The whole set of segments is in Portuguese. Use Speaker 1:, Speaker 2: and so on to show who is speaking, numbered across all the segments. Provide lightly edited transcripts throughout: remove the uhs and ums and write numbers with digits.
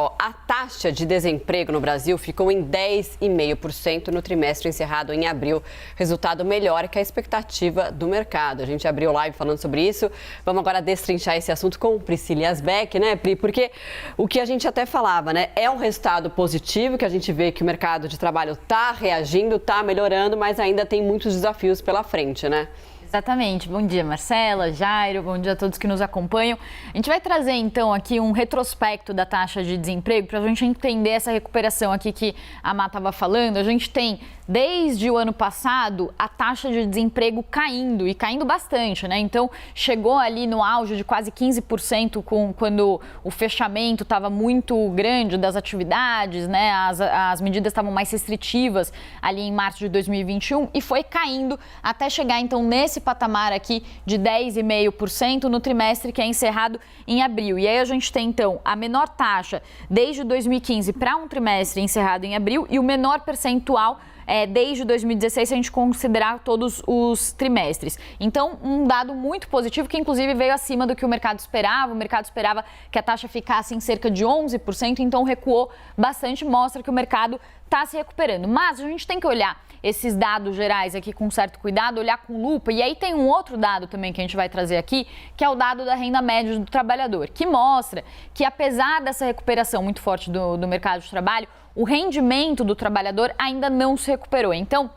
Speaker 1: Ó, a taxa de desemprego no Brasil ficou em 10,5% no trimestre encerrado em abril. Resultado melhor que a expectativa do mercado. A gente abriu live falando sobre isso. Vamos agora destrinchar esse assunto com Priscila Yasbeck, né, Pri? Porque o que a gente até falava, né? É um resultado positivo, que a gente vê que o mercado de trabalho está reagindo, está melhorando, mas ainda tem muitos desafios pela frente, né?
Speaker 2: Exatamente. Bom dia, Marcela, Jairo, bom dia a todos que nos acompanham. A gente vai trazer, então, aqui um retrospecto da taxa de desemprego para a gente entender essa recuperação aqui que a Má estava falando. A gente tem, desde o ano passado, a taxa de desemprego caindo, e caindo bastante, né? Então, chegou ali no auge de quase 15% quando o fechamento estava muito grande das atividades, né? As medidas estavam mais restritivas ali em março de 2021 e foi caindo até chegar, então, nesse patamar aqui de 10,5% no trimestre que é encerrado em abril. E aí a gente tem, então, a menor taxa desde 2015 para um trimestre encerrado em abril e o menor percentual desde 2016, se a gente considerar todos os trimestres. Então, um dado muito positivo que, inclusive, veio acima do que o mercado esperava. O mercado esperava que a taxa ficasse em cerca de 11%, então recuou bastante, mostra que o mercado está se recuperando. Mas a gente tem que olhar esses dados gerais aqui com certo cuidado, olhar com lupa. E aí tem um outro dado também que a gente vai trazer aqui, que é o dado da renda média do trabalhador, que mostra que, apesar dessa recuperação muito forte do mercado de trabalho, o rendimento do trabalhador ainda não se recuperou. Então,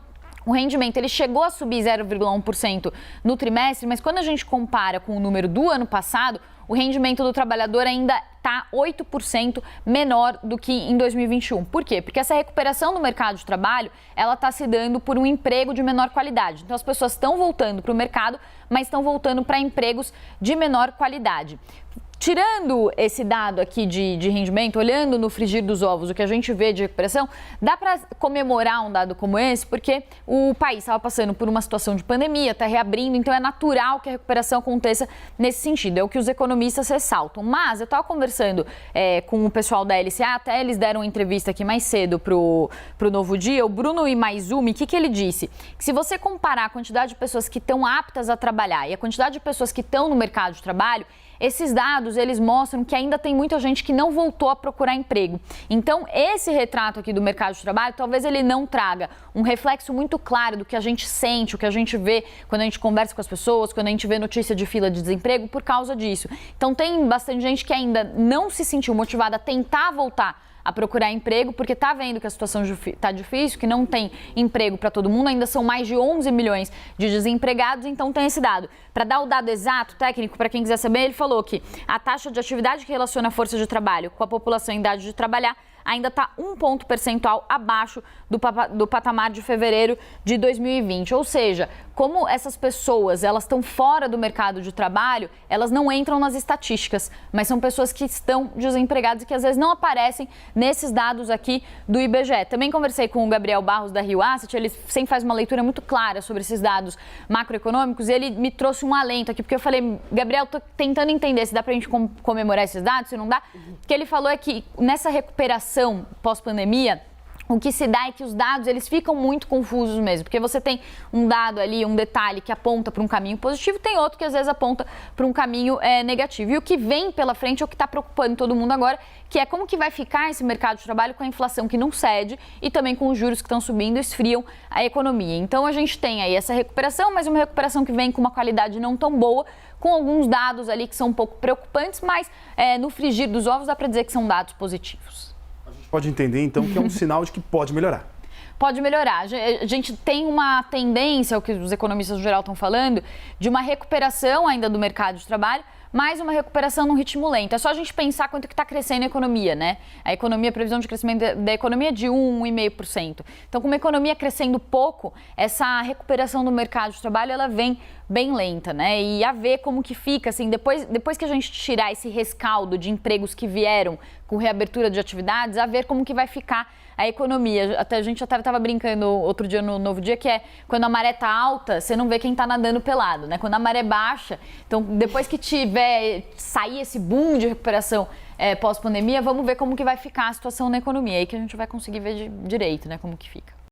Speaker 2: o rendimento ele chegou a subir 0,1% no trimestre, mas quando a gente compara com o número do ano passado, o rendimento do trabalhador ainda está 8% menor do que em 2021. Por quê? Porque essa recuperação do mercado de trabalho, ela está se dando por um emprego de menor qualidade. Então, as pessoas estão voltando para o mercado, mas estão voltando para empregos de menor qualidade. Tirando esse dado aqui de rendimento, olhando no frigir dos ovos, o que a gente vê de recuperação, dá para comemorar um dado como esse, porque o país estava passando por uma situação de pandemia, está reabrindo, então é natural que a recuperação aconteça nesse sentido, é o que os economistas ressaltam. Mas eu estava conversando com o pessoal da LCA, até eles deram uma entrevista aqui mais cedo para o Novo Dia, o Bruno Imaizumi, o que ele disse? Que se você comparar a quantidade de pessoas que estão aptas a trabalhar e a quantidade de pessoas que estão no mercado de trabalho, esses dados, eles mostram que ainda tem muita gente que não voltou a procurar emprego. Então, esse retrato aqui do mercado de trabalho, talvez ele não traga um reflexo muito claro do que a gente sente, o que a gente vê quando a gente conversa com as pessoas, quando a gente vê notícia de fila de desemprego, por causa disso. Então, tem bastante gente que ainda não se sentiu motivada a tentar voltar a procurar emprego, porque está vendo que a situação está difícil, que não tem emprego para todo mundo, ainda são mais de 11 milhões de desempregados, então tem esse dado. Para dar o dado exato, técnico, para quem quiser saber, ele falou que a taxa de atividade que relaciona a força de trabalho com a população em idade de trabalhar ainda está 1 ponto percentual abaixo do patamar de fevereiro de 2020. Ou seja, como essas pessoas elas estão fora do mercado de trabalho, elas não entram nas estatísticas, mas são pessoas que estão desempregadas e que às vezes não aparecem nesses dados aqui do IBGE. Também conversei com o Gabriel Barros da Rio Asset, ele sempre faz uma leitura muito clara sobre esses dados macroeconômicos e ele me trouxe um alento aqui, porque eu falei, Gabriel, estou tentando entender se dá para a gente comemorar esses dados, se não dá. O que ele falou é que nessa recuperação pós-pandemia, o que se dá é que os dados eles ficam muito confusos mesmo, porque você tem um dado ali, um detalhe que aponta para um caminho positivo, tem outro que às vezes aponta para um caminho negativo. E o que vem pela frente é o que está preocupando todo mundo agora, que é como que vai ficar esse mercado de trabalho com a inflação que não cede e também com os juros que estão subindo, esfriam a economia. Então a gente tem aí essa recuperação, mas uma recuperação que vem com uma qualidade não tão boa, com alguns dados ali que são um pouco preocupantes, mas no frigir dos ovos dá para dizer que são dados positivos.
Speaker 3: Pode entender, então, que é um sinal de que pode melhorar.
Speaker 2: Pode melhorar. A gente tem uma tendência, o que os economistas no geral estão falando, de uma recuperação ainda do mercado de trabalho, mas uma recuperação num ritmo lento. É só a gente pensar quanto que está crescendo a economia, né? A economia, a previsão de crescimento da economia é de 1,5%. Então, com uma economia crescendo pouco, essa recuperação do mercado de trabalho, ela vem bem lenta, né? E a ver como que fica, assim, depois que a gente tirar esse rescaldo de empregos que vieram com reabertura de atividades, a ver como que vai ficar a economia. Até a gente até estava brincando outro dia no Novo Dia, que é quando a maré está alta, você não vê quem está nadando pelado, né? Quando a maré baixa, então depois que sair esse boom de recuperação pós-pandemia, vamos ver como que vai ficar a situação na economia, aí que a gente vai conseguir ver direito, né, como que fica.